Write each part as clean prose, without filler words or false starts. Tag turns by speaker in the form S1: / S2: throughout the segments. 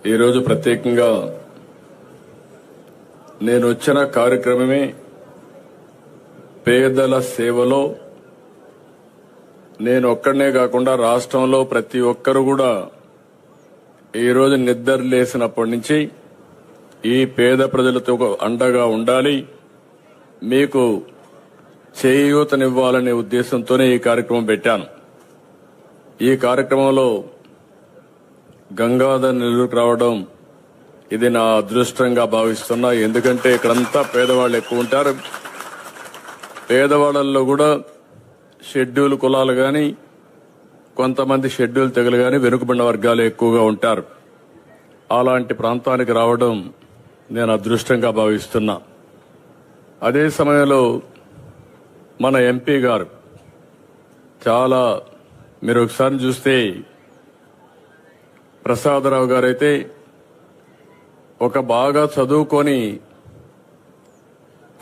S1: ఈరోజు ప్రత్యేకంగా నేను వచ్చిన కార్యక్రమమే పేదల సేవలో నేను ఒక్కడనే కాకుండా రాష్ట్రంలో ప్రతి ఒక్కరు కూడా ఈరోజు నిద్ర లేసినప్పటి నుంచి ఈ పేద ప్రజలతో అండగా ఉండాలి, మీకు చేయూతనివ్వాలనే ఉద్దేశంతోనే ఈ కార్యక్రమం పెట్టాను. ఈ కార్యక్రమంలో గంగాధర్ నెల్లూరుకు రావడం ఇది నా అదృష్టంగా భావిస్తున్నా. ఎందుకంటే ఇక్కడంతా పేదవాళ్ళు ఎక్కువ ఉంటారు. పేదవాళ్ళల్లో కూడా షెడ్యూల్ కులాలు గాని, కొంతమంది షెడ్యూల్ తెగలు గాని, వెనుకబడిన వర్గాలు ఎక్కువగా ఉంటారు. అలాంటి ప్రాంతానికి రావడం నేను అదృష్టంగా భావిస్తున్నా. అదే సమయంలో మన ఎంపీ గారు చాలా, మీరు ఒకసారి చూస్తే ప్రసాదరావు గారైతే ఒక బాగా చదువుకొని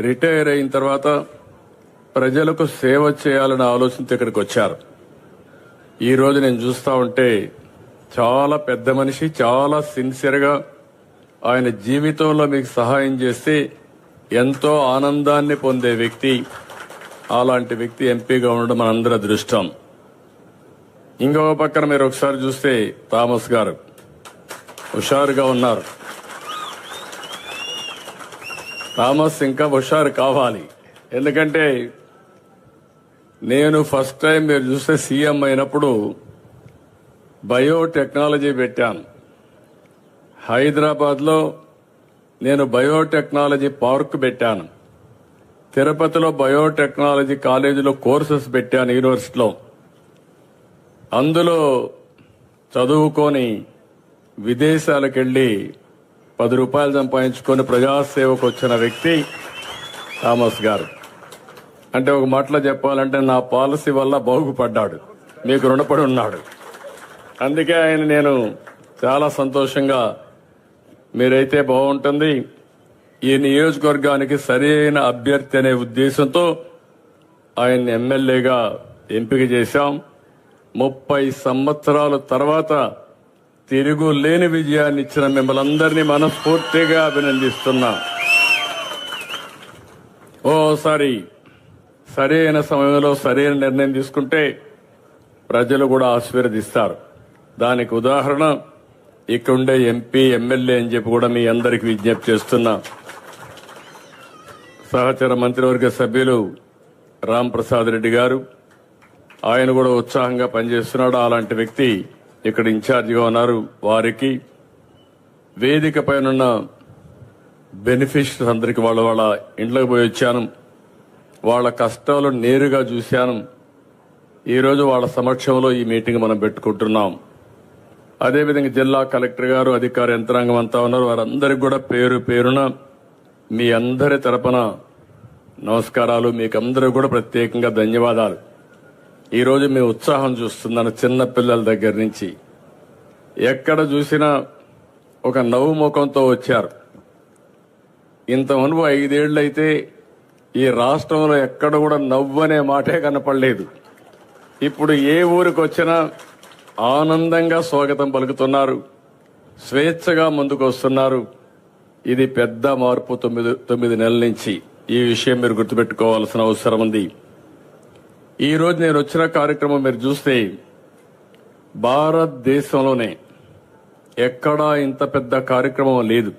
S1: రిటైర్ అయిన తర్వాత ప్రజలకు సేవ చేయాలనే ఆలోచనతో ఇక్కడికి వచ్చారు. ఈ రోజు నేను చూస్తా ఉంటే చాలా పెద్ద మనిషి, చాలా సిన్సియర్గా ఆయన జీవితంలో మీకు సహాయం చేస్తే ఎంతో ఆనందాన్ని పొందే వ్యక్తి. అలాంటి వ్యక్తి ఎంపీగా ఉండడం మనందరి అదృష్టం. ఇంకొక పక్కన మీరు ఒకసారి చూస్తే థామస్ గారు హుషారుగా ఉన్నారు. థామస్ ఇంకా హుషారు కావాలి. ఎందుకంటే నేను ఫస్ట్ టైం మీరు చూస్తే సీఎం అయినప్పుడు బయోటెక్నాలజీ పెట్టాను. హైదరాబాద్లో నేను బయోటెక్నాలజీ పార్క్ పెట్టాను. తిరుపతిలో బయోటెక్నాలజీ కాలేజీలో కోర్సెస్ పెట్టాను యూనివర్సిటీలో. అందులో చదువుకొని విదేశాలకు వెళ్లి 10 రూపాయలు సంపాదించుకొని ప్రజాసేవకు వచ్చిన వ్యక్తి థామస్ గారు. అంటే ఒక మాటలో చెప్పాలంటే నా పాలసీ వల్ల బాగుపడ్డాడు, మీకు రుణపడి ఉన్నాడు. అందుకే ఆయన నేను చాలా సంతోషంగా, మీరైతే బాగుంటుంది, ఈ నియోజకవర్గానికి సరైన అభ్యర్థి అనే ఉద్దేశంతో ఆయన్ని ఎమ్మెల్యేగా ఎంపిక చేశాం. 30 సంవత్సరాల తర్వాత తిరుగులేని విజయాన్ని ఇచ్చిన మిమ్మల్ని అందరినీ మనస్ఫూర్తిగా అభినందిస్తున్నా. ఓసారి సరైన సమయంలో సరైన నిర్ణయం తీసుకుంటే ప్రజలు కూడా ఆశీర్వదిస్తారు. దానికి ఉదాహరణ ఇక్కడుండే ఎంపీ, ఎమ్మెల్యే అని చెప్పి కూడా మీ అందరికీ విజ్ఞప్తి చేస్తున్నా. సహచర మంత్రివర్గ సభ్యులు రామ్ ప్రసాద్ రెడ్డి గారు, ఆయన కూడా ఉత్సాహంగా పనిచేస్తున్నాడు. అలాంటి వ్యక్తి ఇక్కడ ఇన్ఛార్జిగా ఉన్నారు. వారికి వేదిక పైన బెనిఫిషరీస్ అందరికి వాళ్ళ ఇంట్లోకి పోయి వచ్చాను. వాళ్ళ కష్టాలు నేరుగా చూశాను. ఈరోజు వాళ్ళ సమక్షంలో ఈ మీటింగ్ మనం పెట్టుకుంటున్నాం. అదేవిధంగా జిల్లా కలెక్టర్ గారు, అధికార యంత్రాంగం అంతా ఉన్నారు. వారందరికి కూడా పేరు పేరున మీ అందరి తరపున నమస్కారాలు. మీకందరూ కూడా ప్రత్యేకంగా ధన్యవాదాలు. ఈరోజు మీ ఉత్సాహం చూస్తున్నాను. చిన్న పిల్లల దగ్గర నుంచి ఎక్కడ చూసినా ఒక నవ్వు ముఖంతో వచ్చారు. ఇంత మునుపు 5 ఏళ్లు అయితే ఈ రాష్ట్రంలో ఎక్కడ కూడా నవ్వు అనే మాటే కనపడలేదు. ఇప్పుడు ఏ ఊరికి వచ్చినా ఆనందంగా స్వాగతం పలుకుతున్నారు, స్వేచ్ఛగా ముందుకు వస్తున్నారు. ఇది పెద్ద మార్పు 9 నెలల నుంచి. ఈ విషయం మీరు గుర్తుపెట్టుకోవాల్సిన అవసరం ఉంది. ఈ రోజు నేను వచ్చిన కార్యక్రమం మీరు చూస్తే భారతదేశంలోనే ఎక్కడా ఇంత పెద్ద కార్యక్రమం లేదు.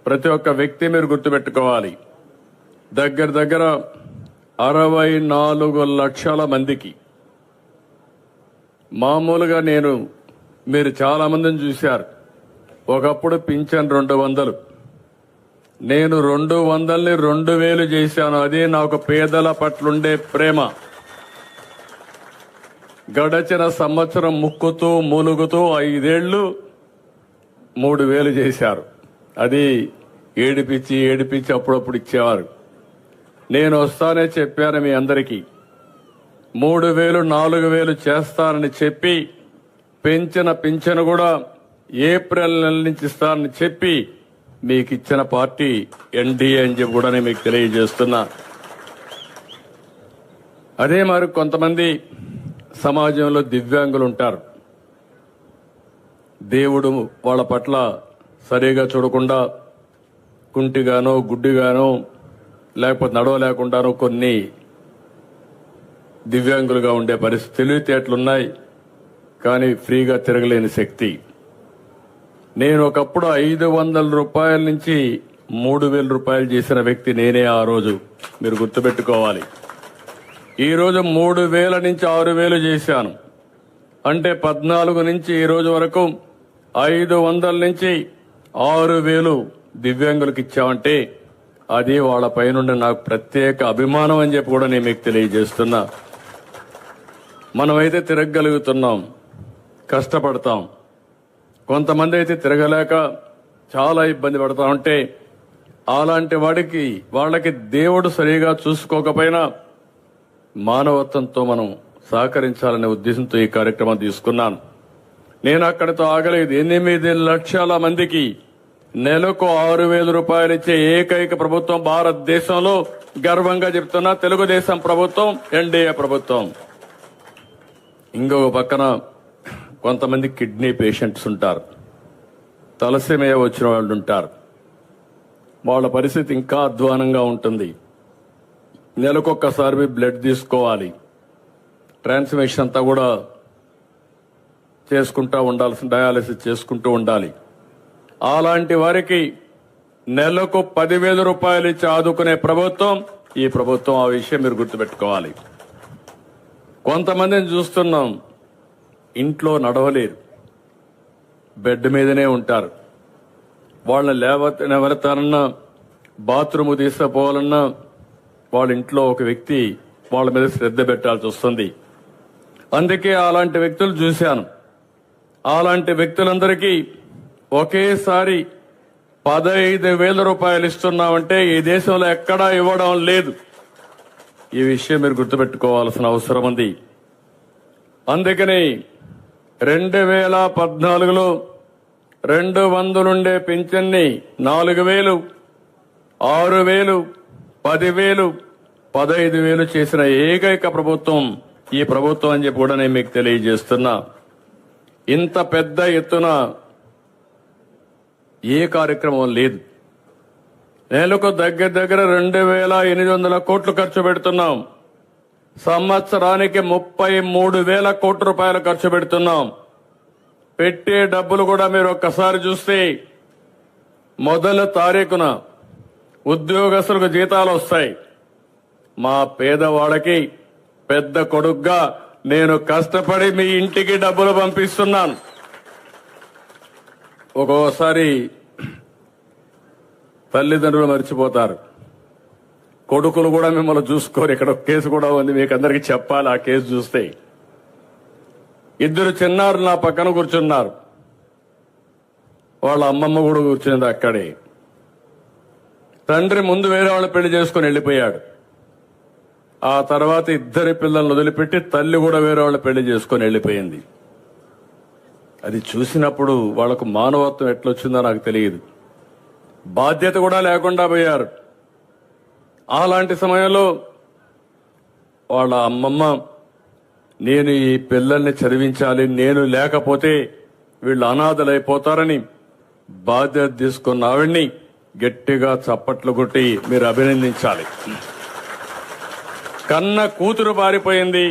S1: ప్రతి ఒక్క వ్యక్తి మీరు గుర్తుపెట్టుకోవాలి. దగ్గర 64 లక్షల మందికి. మామూలుగా మీరు చాలా మందిని చూశారు. ఒకప్పుడు పింఛన్ 200, నేను 200ని 2000 చేశాను. అదే నాకు పేదల పట్లుండే ప్రేమ. గడచిన సంవత్సరం ముక్కుతూ మూలుగుతూ 5 ఏళ్లు 3000 చేశారు. అది ఏడిపించి అప్పుడప్పుడు ఇచ్చేవారు. నేను వస్తానే చెప్పాను మీ అందరికీ, 3000 4000 చేస్తానని చెప్పి పెంచిన పింఛను కూడా ఏప్రిల్ నెల నుంచి ఇస్తానని చెప్పి మీకు ఇచ్చిన పార్టీ ఎన్డీఏ అని చెప్పి కూడా నేను మీకు తెలియజేస్తున్నా. అదే మరి కొంతమంది సమాజంలో దివ్యాంగులు ఉంటారు. దేవుడు వాళ్ళ పట్ల సరిగా చూడకుండా కుంటిగానో గుడ్డిగానో లేకపోతే నడవలేకుండానో కొన్ని దివ్యాంగులుగా ఉండే పరిస్థితి తెలివితేటలున్నాయి, కానీ ఫ్రీగా తిరగలేని శక్తి. నేను ఒకప్పుడు 500 రూపాయల నుంచి 3,000 రూపాయలు చేసిన వ్యక్తి నేనే ఆ రోజు. మీరు గుర్తుపెట్టుకోవాలి. ఈ రోజు 3,000 నుంచి 6,000 చేశాను. అంటే 14 నుంచి ఈ రోజు వరకు 500 నుంచి 6,000 దివ్యాంగులకు ఇచ్చామంటే అది వాళ్ళ పైనుండి నాకు ప్రత్యేక అభిమానం అని చెప్పి కూడా నేను మీకు తెలియజేస్తున్నా. మనమైతే తిరగగలుగుతున్నాం, కష్టపడతాం. కొంతమంది అయితే తిరగలేక చాలా ఇబ్బంది పడతా ఉంటే అలాంటి వాళ్ళకి దేవుడు సరిగా చూసుకోకపోయినా మానవత్వంతో మనం సహకరించాలనే ఉద్దేశంతో ఈ కార్యక్రమం తీసుకున్నాను. నేను అక్కడితో ఆగలేదు. 8 లక్షల మందికి నెలకు 6,000 రూపాయలు ఇచ్చే ఏకైక ప్రభుత్వం భారతదేశంలో గర్వంగా చెప్తున్నా తెలుగుదేశం ప్రభుత్వం, ఎన్డీఏ ప్రభుత్వం. ఇంకొక పక్కన కొంతమంది కిడ్నీ పేషెంట్స్ ఉంటారు, తలసేమియా వచ్చిన వాళ్ళు ఉంటారు. వాళ్ళ పరిస్థితి ఇంకా అధ్వానంగా ఉంటుంది. నెలకొక్కసారి బ్లడ్ తీసుకోవాలి, ట్రాన్స్మిషన్ అంతా కూడా చేసుకుంటూ ఉండాల్సిన, డయాలసిస్ చేసుకుంటూ ఉండాలి. అలాంటి వారికి నెలకు 10,000 రూపాయలు ఇచ్చి ఆదుకునే ప్రభుత్వం ఈ ప్రభుత్వం. ఆ విషయం మీరు గుర్తుపెట్టుకోవాలి. కొంతమందిని చూస్తున్నాం, ఇంట్లో నడవలేరు, బెడ్ మీదనే ఉంటారు. వాళ్ళని లేవతారన్నా, బాత్రూమ్ తీసుకుపోవాలన్నా వాళ్ళ ఇంట్లో ఒక వ్యక్తి వాళ్ళ మీద శ్రద్ధ పెట్టాల్సి వస్తుంది. అందుకే అలాంటి వ్యక్తులు చూశాను. అలాంటి వ్యక్తులందరికీ ఒకేసారి 15,000 రూపాయలు ఇస్తున్నామంటే ఈ దేశంలో ఎక్కడా ఇవ్వడం లేదు. ఈ విషయం మీరు గుర్తుపెట్టుకోవాల్సిన అవసరం ఉంది. అందుకని 2014లో 200 ఉండే పింఛన్ని 4,000, 6,000, 10,000, 15,000 చేసిన ఏకైక ప్రభుత్వం ఈ ప్రభుత్వం అని చెప్పి కూడా నేను మీకు తెలియజేస్తున్నా. ఇంత పెద్ద ఎత్తున ఏ కార్యక్రమం లేదు. నెలకు దగ్గర 2,800 కోట్లు ఖర్చు పెడుతున్నాం. సంవత్సరానికి 33,000 కోట్ల రూపాయలు ఖర్చు పెడుతున్నాం. పెట్టే డబ్బులు కూడా మీరు ఒక్కసారి చూస్తే మొదటి తారీఖున ఉద్యోగస్తులకు జీతాలు వస్తాయి. మా పేదవాళ్ళకి పెద్ద కొడుగ్గా నేను కష్టపడి మీ ఇంటికి డబ్బులు పంపిస్తున్నాను. ఒక్కోసారి తల్లిదండ్రులు మర్చిపోతారు, కొడుకులు కూడా మిమ్మల్ని చూసుకోరు. ఇక్కడ ఒక కేసు కూడా ఉంది, మీకు అందరికీ చెప్పాలి. ఆ కేసు చూస్తే 2 చిన్నారు నా పక్కన కూర్చున్నారు. వాళ్ళ అమ్మమ్మ కూడా కూర్చున్నది అక్కడే. తండ్రి ముందు వేరే వాళ్ళు పెళ్లి చేసుకుని వెళ్ళిపోయాడు. ఆ తర్వాత 2 పిల్లలను వదిలిపెట్టి తల్లి కూడా వేరే వాళ్ళు పెళ్లి చేసుకుని వెళ్ళిపోయింది. అది చూసినప్పుడు వాళ్లకు మానవత్వం ఎట్లొచ్చిందో నాకు తెలియదు. బాధ్యత కూడా లేకుండా పోయారు. అలాంటి సమయంలో వాళ్ళ అమ్మమ్మ, నేను ఈ పిల్లల్ని చదివించాలి, నేను లేకపోతే వీళ్ళు అనాథలైపోతారని బాధ్యత తీసుకున్న ఆవిడ్ని గట్టిగా చప్పట్లు కొట్టి మీరు అభినందించాలి. కన్న కూతురు పారిపోయింది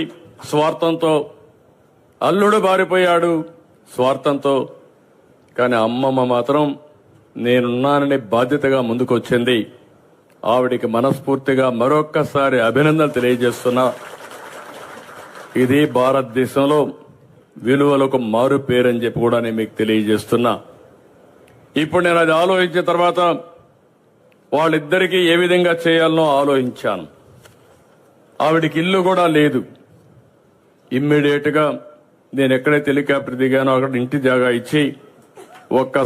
S1: స్వార్థంతో, అల్లుడు పారిపోయాడు స్వార్థంతో, కానీ అమ్మమ్మ మాత్రం నేనున్నానని బాధ్యతగా ముందుకొచ్చింది. ఆవిడికి మనస్ఫూర్తిగా మరొక్కసారి అభినందనలు తెలియజేస్తున్నా. ఇది భారతదేశంలో విలువలకు మారు పేరని చెప్పి కూడా నేను మీకు తెలియజేస్తున్నా. ఇప్పుడు నేను అది ఆలోచించిన తర్వాత వాళ్ళిద్దరికీ ఏ విధంగా చేయాలనో ఆలోచించాను. ఆవిడికి ఇల్లు కూడా లేదు. ఇమ్మీడియట్ గా నేను ఎక్కడైతే హెలికాప్టర్ దిగానో అక్కడ ఇంటి జాగా ఇచ్చి ఒక్క